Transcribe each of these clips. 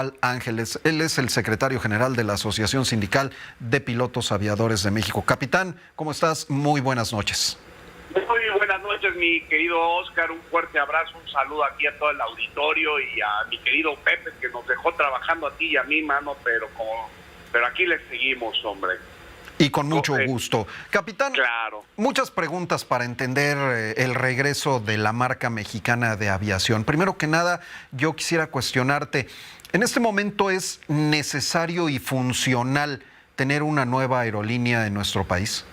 Pascual Ángeles. Él es el secretario general de la Asociación Sindical de Pilotos Aviadores de México. Capitán, ¿cómo estás? Muy buenas noches. Muy buenas noches, mi querido Oscar. Un fuerte abrazo, un saludo aquí a todo el auditorio y a mi querido Pepe, que nos dejó trabajando a ti y a mí, mano, pero aquí les seguimos, hombre. Y con mucho gusto. Capitán, claro. Muchas preguntas para entender el regreso de la marca mexicana de aviación. Primero que nada, yo quisiera cuestionarte, ¿en este momento es necesario y funcional tener una nueva aerolínea en nuestro país?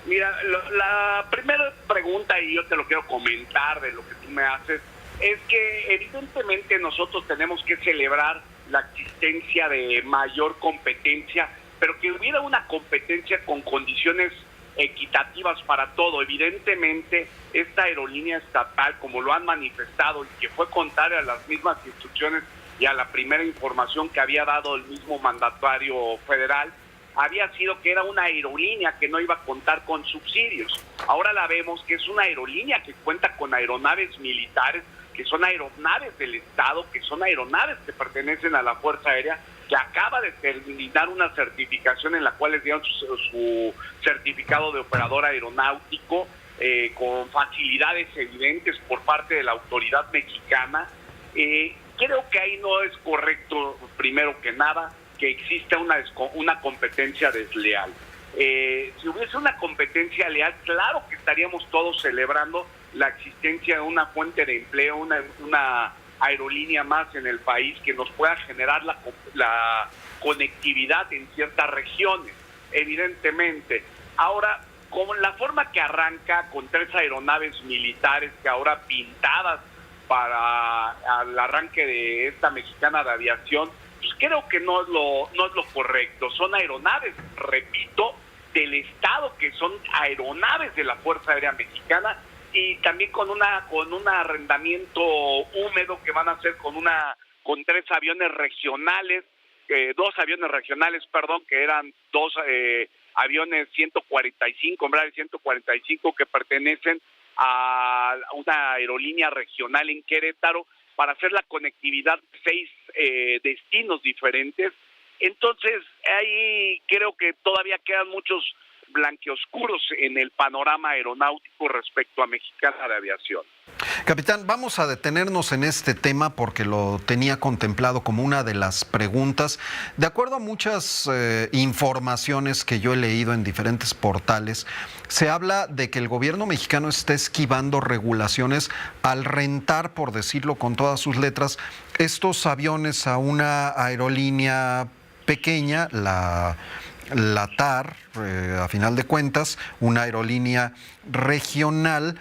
Mira, la primera pregunta, y yo te lo quiero comentar de lo que tú me haces, es que evidentemente nosotros tenemos que celebrar la existencia de mayor competencia, pero que hubiera una competencia con condiciones equitativas para todo. Evidentemente, esta aerolínea estatal, como lo han manifestado, y que fue contraria a las mismas instrucciones y a la primera información que había dado el mismo mandatario federal, había sido que era una aerolínea que no iba a contar con subsidios. Ahora la vemos que es una aerolínea que cuenta con aeronaves militares, que son aeronaves del Estado, que son aeronaves que pertenecen a la Fuerza Aérea, que acaba de terminar una certificación en la cual les dieron su certificado de operador aeronáutico con facilidades evidentes por parte de la autoridad mexicana. Creo que ahí no es correcto, primero que nada, que exista una competencia desleal. Si hubiese una competencia leal, claro que estaríamos todos celebrando la existencia de una fuente de empleo, una aerolínea más en el país que nos pueda generar la conectividad en ciertas regiones, evidentemente. Ahora, con la forma que arranca, con 3 aeronaves militares que ahora pintadas para el arranque de esta mexicana de aviación, pues creo que no es lo correcto. Son aeronaves, repito, del Estado, que son aeronaves de la Fuerza Aérea Mexicana, y también con un arrendamiento húmedo que van a hacer con 3 aviones regionales, 2 aviones regionales, que eran 2 aviones 145, Embraer 145, que pertenecen a una aerolínea regional en Querétaro, para hacer la conectividad de 6 destinos diferentes. Entonces, ahí creo que todavía quedan muchos blanqueoscuros en el panorama aeronáutico respecto a Mexicana de Aviación. Capitán, vamos a detenernos en este tema porque lo tenía contemplado como una de las preguntas. De acuerdo a muchas informaciones que yo he leído en diferentes portales, se habla de que el gobierno mexicano está esquivando regulaciones al rentar, por decirlo con todas sus letras, estos aviones a una aerolínea pequeña, la TAR, a final de cuentas, una aerolínea regional,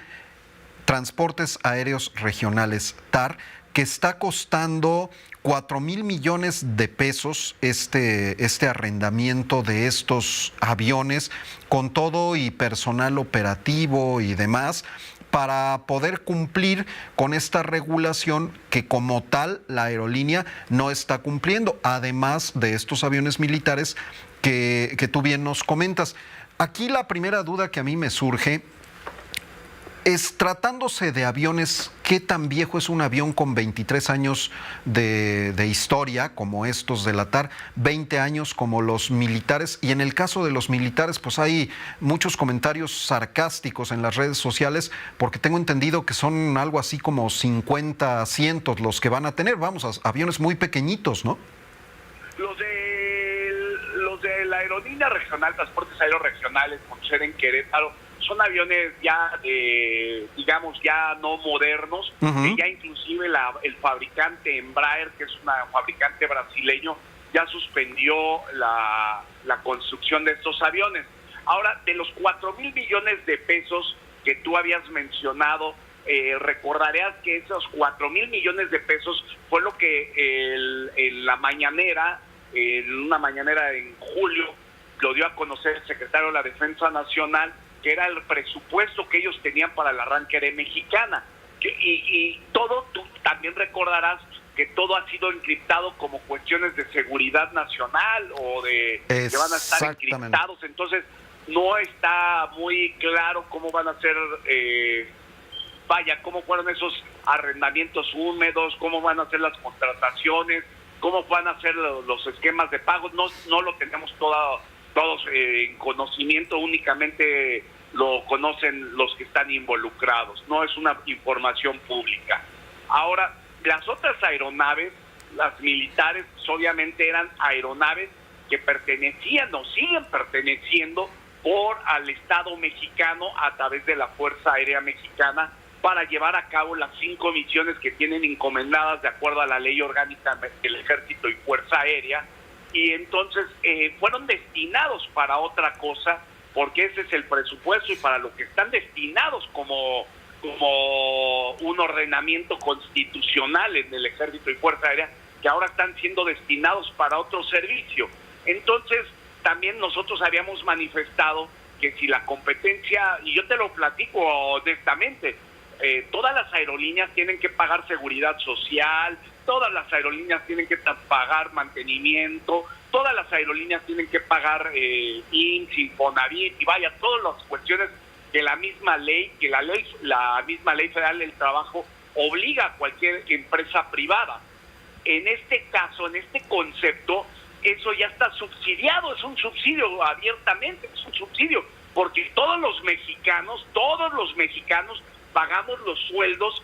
Transportes Aéreos Regionales TAR, que está costando 4,000 millones de pesos este arrendamiento de estos aviones, con todo y personal operativo y demás, para poder cumplir con esta regulación que como tal la aerolínea no está cumpliendo, además de estos aviones militares que tú bien nos comentas. Aquí la primera duda que a mí me surge es, tratándose de aviones, ¿qué tan viejo es un avión con 23 años de historia, como estos de la TAR, 20 años como los militares? Y en el caso de los militares, pues hay muchos comentarios sarcásticos en las redes sociales, porque tengo entendido que son algo así como 50 asientos los que van a tener. Vamos, aviones muy pequeñitos, ¿no? Los de la aerolínea regional, Transportes Aéreos Regionales, con sede en Querétaro, son aviones ya, digamos, ya no modernos, que ya inclusive el fabricante Embraer, que es un fabricante brasileño, ya suspendió la construcción de estos aviones. Ahora, de los 4,000 millones de pesos que tú habías mencionado, recordarás que esos 4,000 millones de pesos fue lo que en la mañanera, en una mañanera en julio, lo dio a conocer el secretario de la Defensa Nacional, que era el presupuesto que ellos tenían para el arranque de Mexicana. Y todo, tú también recordarás que todo ha sido encriptado como cuestiones de seguridad nacional o que van a estar encriptados. Entonces, no está muy claro cómo van a ser, cómo fueron esos arrendamientos húmedos, cómo van a ser las contrataciones. cómo van a ser los esquemas de pago, no lo tenemos todos en conocimiento, únicamente lo conocen los que están involucrados, no es una información pública. Ahora, las otras aeronaves, las militares, pues, obviamente eran aeronaves que pertenecían o siguen perteneciendo al Estado mexicano a través de la Fuerza Aérea Mexicana para llevar a cabo las 5 misiones que tienen encomendadas de acuerdo a la Ley Orgánica del Ejército y Fuerza Aérea, y entonces fueron destinados para otra cosa, porque ese es el presupuesto y para lo que están destinados como un ordenamiento constitucional en el Ejército y Fuerza Aérea, que ahora están siendo destinados para otro servicio. Entonces, también nosotros habíamos manifestado que si la competencia, y yo te lo platico honestamente, todas las aerolíneas tienen que pagar seguridad social, todas las aerolíneas tienen que pagar mantenimiento, todas las aerolíneas tienen que pagar IMSS, Infonavit, y vaya, todas las cuestiones que la misma ley federal del trabajo obliga a cualquier empresa privada. En este caso, en este concepto, eso ya está subsidiado, es un subsidio abiertamente, es un subsidio, porque todos los mexicanos pagamos los sueldos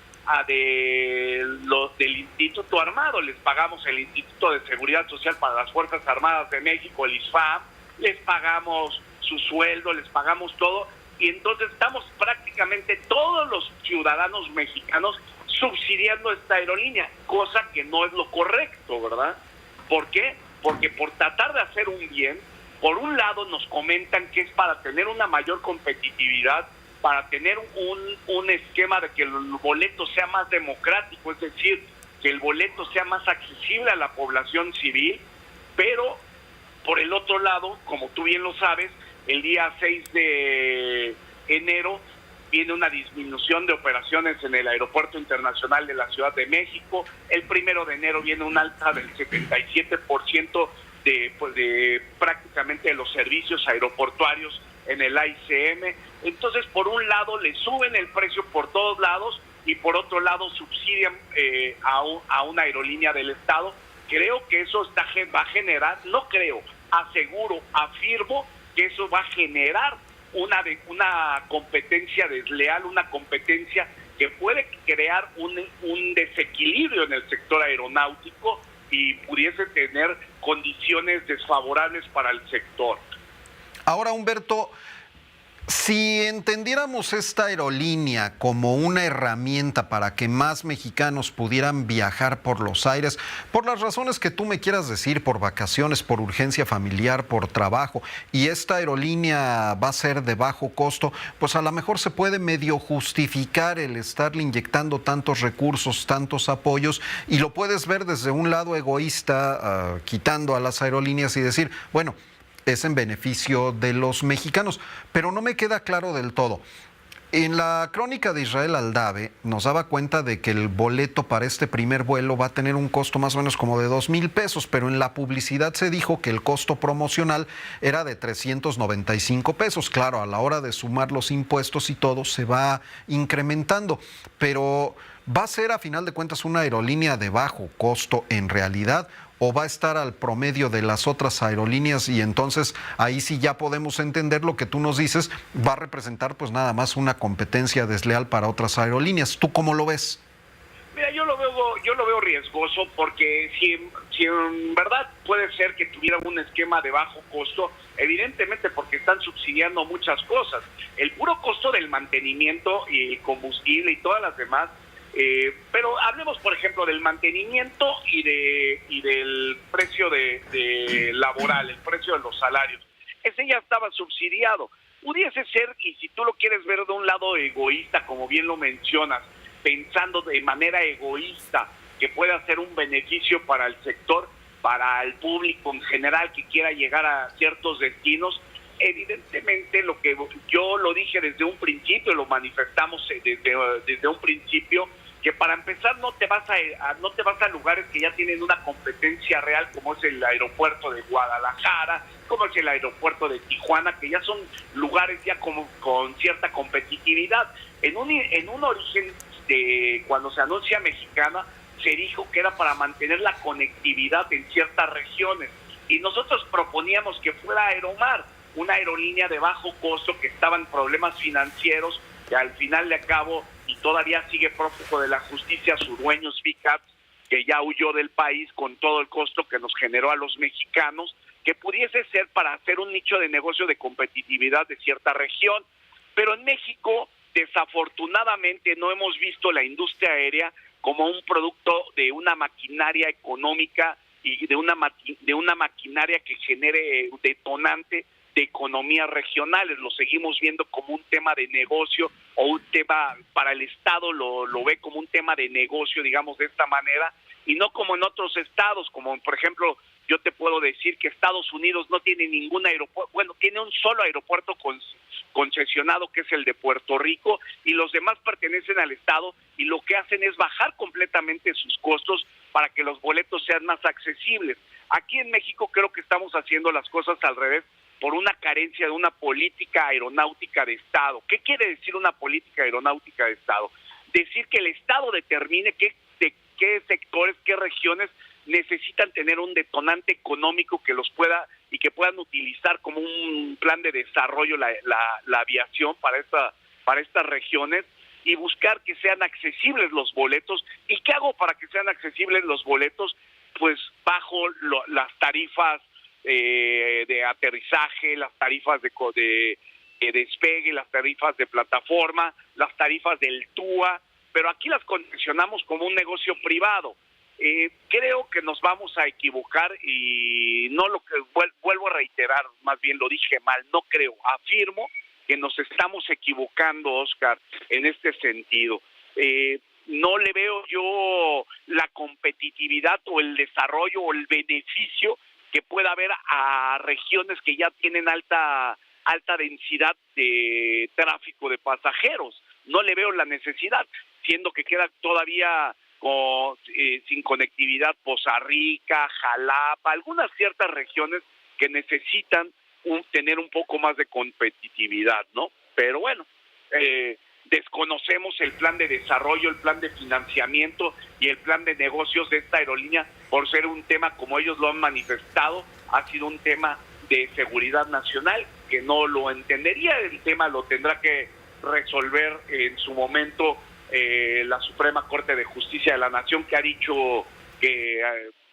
del Instituto Armado, les pagamos el Instituto de Seguridad Social para las Fuerzas Armadas de México, el ISFAM, les pagamos su sueldo, les pagamos todo, y entonces estamos prácticamente todos los ciudadanos mexicanos subsidiando esta aerolínea, cosa que no es lo correcto, ¿verdad? ¿Por qué? Porque por tratar de hacer un bien, por un lado nos comentan que es para tener una mayor competitividad, para tener un esquema de que el boleto sea más democrático, es decir, que el boleto sea más accesible a la población civil, pero por el otro lado, como tú bien lo sabes, el día 6 de enero viene una disminución de operaciones en el Aeropuerto Internacional de la Ciudad de México, el 1 de enero viene un alza del 77% de prácticamente los servicios aeroportuarios en el AICM. Entonces, por un lado le suben el precio por todos lados y por otro lado subsidian a una aerolínea del Estado. Creo que eso va a generar, no creo, aseguro, afirmo que eso va a generar una competencia desleal, una competencia que puede crear un desequilibrio en el sector aeronáutico y pudiese tener condiciones desfavorables para el sector. Ahora, Humberto, si entendiéramos esta aerolínea como una herramienta para que más mexicanos pudieran viajar por los aires, por las razones que tú me quieras decir, por vacaciones, por urgencia familiar, por trabajo, y esta aerolínea va a ser de bajo costo, pues a lo mejor se puede medio justificar el estarle inyectando tantos recursos, tantos apoyos, y lo puedes ver desde un lado egoísta, quitando a las aerolíneas y decir, bueno, es en beneficio de los mexicanos, pero no me queda claro del todo. En la crónica de Israel Aldave nos daba cuenta de que el boleto para este primer vuelo va a tener un costo más o menos como de 2,000 pesos, pero en la publicidad se dijo que el costo promocional era de 395 pesos. Claro, a la hora de sumar los impuestos y todo se va incrementando, pero ¿va a ser a final de cuentas una aerolínea de bajo costo en realidad? ¿O va a estar al promedio de las otras aerolíneas? Y entonces ahí sí ya podemos entender lo que tú nos dices, va a representar pues nada más una competencia desleal para otras aerolíneas. ¿Tú cómo lo ves? Mira, yo lo veo riesgoso porque si en verdad puede ser que tuvieran un esquema de bajo costo, evidentemente porque están subsidiando muchas cosas. El puro costo del mantenimiento y el combustible y todas las demás. Pero hablemos, por ejemplo, del mantenimiento y del precio de laboral, el precio de los salarios. Ese ya estaba subsidiado. Pudiese ser, y si tú lo quieres ver de un lado egoísta, como bien lo mencionas, pensando de manera egoísta que pueda ser un beneficio para el sector, para el público en general que quiera llegar a ciertos destinos, evidentemente lo que yo lo dije desde un principio, lo manifestamos desde un principio, que para empezar no te vas a lugares que ya tienen una competencia real, como es el aeropuerto de Guadalajara, como es el aeropuerto de Tijuana, que ya son lugares ya con cierta competitividad. En un origen, cuando se anuncia Mexicana, se dijo que era para mantener la conectividad en ciertas regiones. Y nosotros proponíamos que fuera Aeromar, una aerolínea de bajo costo que estaba en problemas financieros, que al final de cabo, y todavía sigue prófugo de la justicia, su dueño Vicat, que ya huyó del país con todo el costo que nos generó a los mexicanos, que pudiese ser para hacer un nicho de negocio de competitividad de cierta región. Pero en México, desafortunadamente, no hemos visto la industria aérea como un producto de una maquinaria económica y de una maquinaria que genere detonante de economías regionales. Lo seguimos viendo como un tema de negocio, o un tema para el Estado lo ve como un tema de negocio, digamos de esta manera, y no como en otros estados, como por ejemplo, yo te puedo decir que Estados Unidos no tiene ningún aeropuerto, bueno, tiene un solo aeropuerto concesionado, que es el de Puerto Rico, y los demás pertenecen al Estado, y lo que hacen es bajar completamente sus costos para que los boletos sean más accesibles. Aquí en México creo que estamos haciendo las cosas al revés, por una carencia de una política aeronáutica de Estado. ¿Qué quiere decir una política aeronáutica de Estado? Decir que el Estado determine qué sectores, qué regiones necesitan tener un detonante económico que los pueda y que puedan utilizar como un plan de desarrollo la aviación para estas regiones, y buscar que sean accesibles los boletos. ¿Y qué hago para que sean accesibles los boletos? Pues bajo las tarifas de aterrizaje, las tarifas de despegue, las tarifas de plataforma, las tarifas del TUA, pero aquí las concesionamos como un negocio privado. Creo que nos vamos a equivocar, y no lo que vuelvo a reiterar, más bien lo dije mal, no creo, afirmo que nos estamos equivocando, Oscar, en este sentido. No le veo yo la competitividad o el desarrollo o el beneficio que pueda haber a regiones que ya tienen alta densidad de tráfico de pasajeros. No le veo la necesidad, siendo que queda todavía sin conectividad Poza Rica, Jalapa, algunas ciertas regiones que necesitan tener un poco más de competitividad, ¿no? Pero bueno, desconocemos el plan de desarrollo, el plan de financiamiento y el plan de negocios de esta aerolínea, por ser un tema, como ellos lo han manifestado, ha sido un tema de seguridad nacional, que no lo entendería. El tema lo tendrá que resolver en su momento la Suprema Corte de Justicia de la Nación, que ha dicho que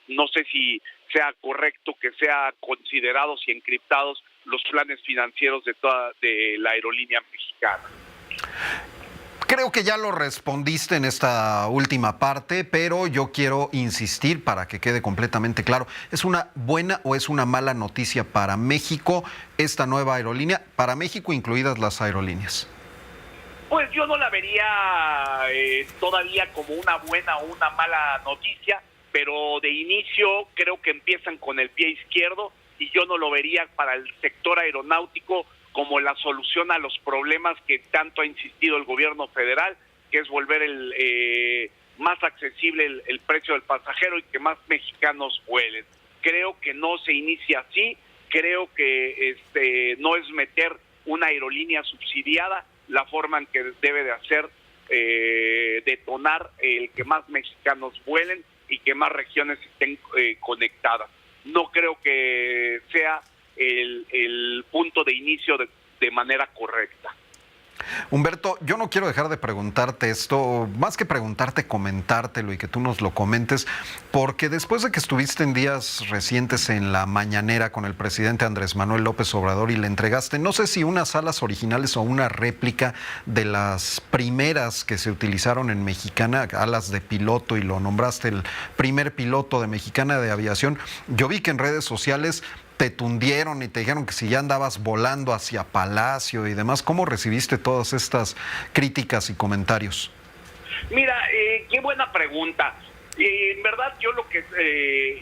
no sé si sea correcto que sea considerados y encriptados los planes financieros de la aerolínea mexicana. Creo que ya lo respondiste en esta última parte, pero yo quiero insistir para que quede completamente claro. ¿Es una buena o es una mala noticia para México esta nueva aerolínea? Para México, incluidas las aerolíneas. Pues yo no la vería todavía como una buena o una mala noticia, pero de inicio creo que empiezan con el pie izquierdo, y yo no lo vería para el sector aeronáutico como la solución a los problemas que tanto ha insistido el gobierno federal, que es volver más accesible el precio del pasajero y que más mexicanos vuelen. Creo que no se inicia así, creo que no es meter una aerolínea subsidiada la forma en que debe de hacer detonar el que más mexicanos vuelen y que más regiones estén conectadas. No creo que sea el punto de inicio de manera correcta. Humberto, yo no quiero dejar de preguntarte esto, más que preguntarte, comentártelo y que tú nos lo comentes, porque después de que estuviste en días recientes en la mañanera con el presidente Andrés Manuel López Obrador y le entregaste, no sé si unas alas originales o una réplica de las primeras que se utilizaron en Mexicana, alas de piloto, y lo nombraste el primer piloto de Mexicana de Aviación, yo vi que en redes sociales te tundieron y te dijeron que si ya andabas volando hacia Palacio y demás. ¿Cómo recibiste todas estas críticas y comentarios? Mira, qué buena pregunta. En verdad yo lo que,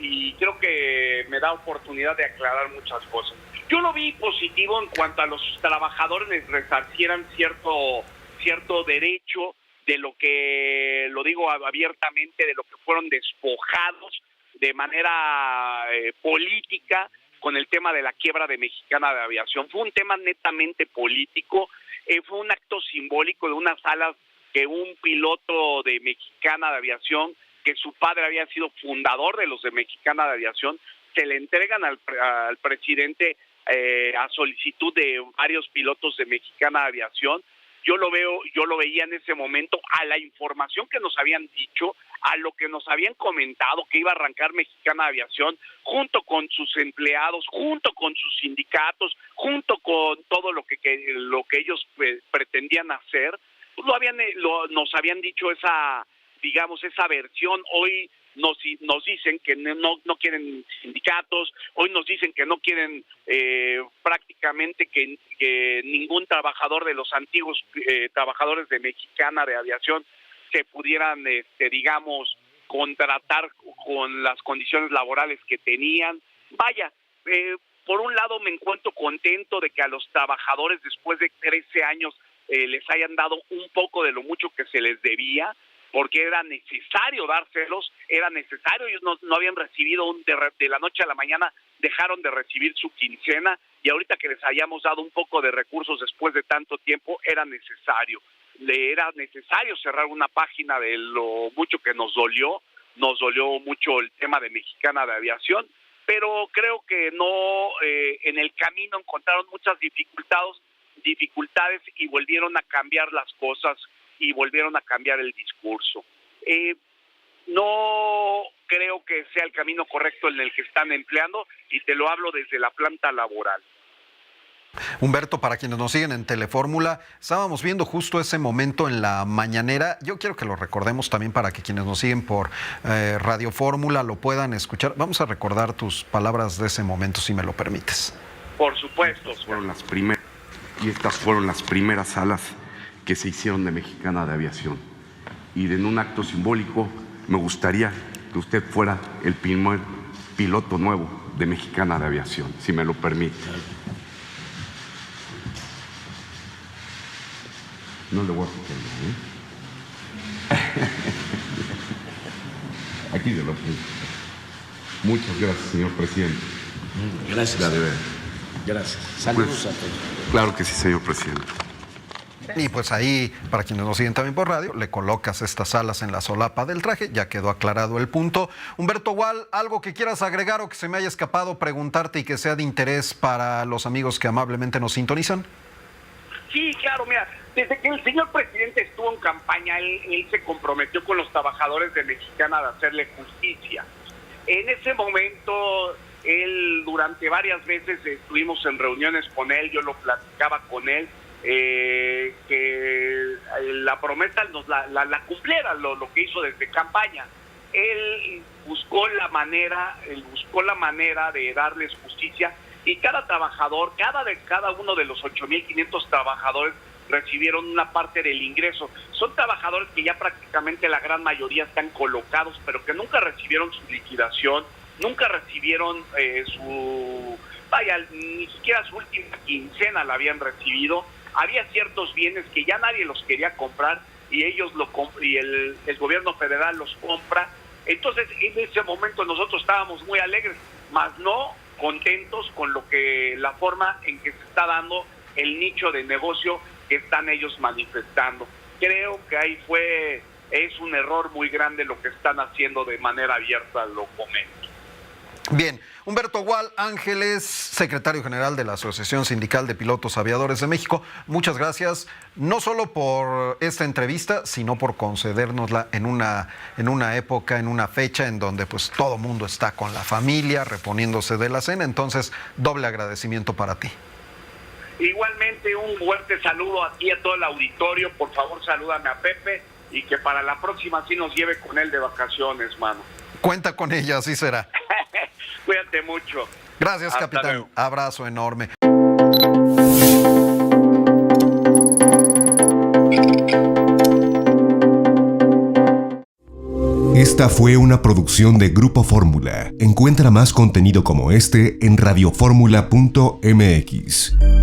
y creo que me da oportunidad de aclarar muchas cosas. Yo lo vi positivo en cuanto a los trabajadores les resarcieran cierto derecho de lo que, lo digo abiertamente, de lo que fueron despojados de manera política con el tema de la quiebra de Mexicana de Aviación. Fue un tema netamente político, fue un acto simbólico de unas alas que un piloto de Mexicana de Aviación que su padre había sido fundador de los de Mexicana de Aviación, se le entregan al presidente a solicitud de varios pilotos de Mexicana de Aviación. Yo lo veía en ese momento a la información que nos habían dicho, a lo que nos habían comentado que iba a arrancar Mexicana de Aviación, junto con sus empleados, junto con sus sindicatos, junto con todo lo que ellos pretendían hacer. Nos habían dicho esa versión. Hoy nos dicen que no quieren sindicatos, hoy nos dicen que no quieren prácticamente que ningún trabajador de los antiguos trabajadores de Mexicana de Aviación se pudieran, contratar con las condiciones laborales que tenían. Vaya, por un lado me encuentro contento de que a los trabajadores después de 13 años les hayan dado un poco de lo mucho que se les debía, porque era necesario dárselos, era necesario. Ellos no habían recibido de la noche a la mañana, dejaron de recibir su quincena, y ahorita que les hayamos dado un poco de recursos después de tanto tiempo, era necesario cerrar una página de lo mucho que nos dolió mucho el tema de Mexicana de Aviación, pero creo que en el camino encontraron muchas dificultades y volvieron a cambiar las cosas y volvieron a cambiar el discurso. No creo que sea el camino correcto en el que están empleando, y te lo hablo desde la planta laboral. Humberto, para quienes nos siguen en Telefórmula, estábamos viendo justo ese momento en la mañanera. Yo quiero que lo recordemos también para que quienes nos siguen por Radio Fórmula lo puedan escuchar. Vamos a recordar tus palabras de ese momento, si me lo permites. Por supuesto. Estas fueron las primeras salas que se hicieron de Mexicana de Aviación. Y en un acto simbólico me gustaría que usted fuera el primer piloto nuevo de Mexicana de Aviación, si me lo permite. No le voy a quitar, Aquí de lo que... Muchas gracias, señor presidente. Gracias. Gracias. Saludos a todos. Claro que sí, señor presidente. Y pues ahí, para quienes nos siguen también por radio, le colocas estas alas en la solapa del traje. Ya quedó aclarado el punto. Humberto Gual, ¿algo que quieras agregar o que se me haya escapado preguntarte y que sea de interés para los amigos que amablemente nos sintonizan? Sí, claro, mira, desde que el señor presidente estuvo en campaña, él se comprometió con los trabajadores de Mexicana de hacerle justicia. En ese momento, él durante varias veces estuvimos en reuniones con él, yo lo platicaba con él, que la promesa la cumpliera, lo que hizo desde campaña. Él buscó la manera de darles justicia, y cada trabajador, cada uno de los 8,500 trabajadores recibieron una parte del ingreso. Son trabajadores que ya prácticamente la gran mayoría están colocados, pero que nunca recibieron su liquidación, nunca recibieron ni siquiera su última quincena la habían recibido. Había ciertos bienes que ya nadie los quería comprar, y el gobierno federal los compra. Entonces, en ese momento nosotros estábamos muy alegres, mas no contentos con la forma en que se está dando el nicho de negocio que están ellos manifestando. Creo que ahí es un error muy grande lo que están haciendo de manera abierta, lo comento. Bien, Humberto Gual Ángeles, secretario general de la Asociación Sindical de Pilotos Aviadores de México, muchas gracias, no solo por esta entrevista, sino por concedérnosla en una época, en una fecha en donde pues todo mundo está con la familia, reponiéndose de la cena. Entonces, doble agradecimiento para ti. Igualmente, un fuerte saludo aquí a todo el auditorio. Por favor, salúdame a Pepe, y que para la próxima sí nos lleve con él de vacaciones, mano. Cuenta con ella, así será. Cuídate mucho. Gracias, Hasta capitán. luego. Abrazo enorme. Esta fue una producción de Grupo Fórmula. Encuentra más contenido como este en radioformula.mx.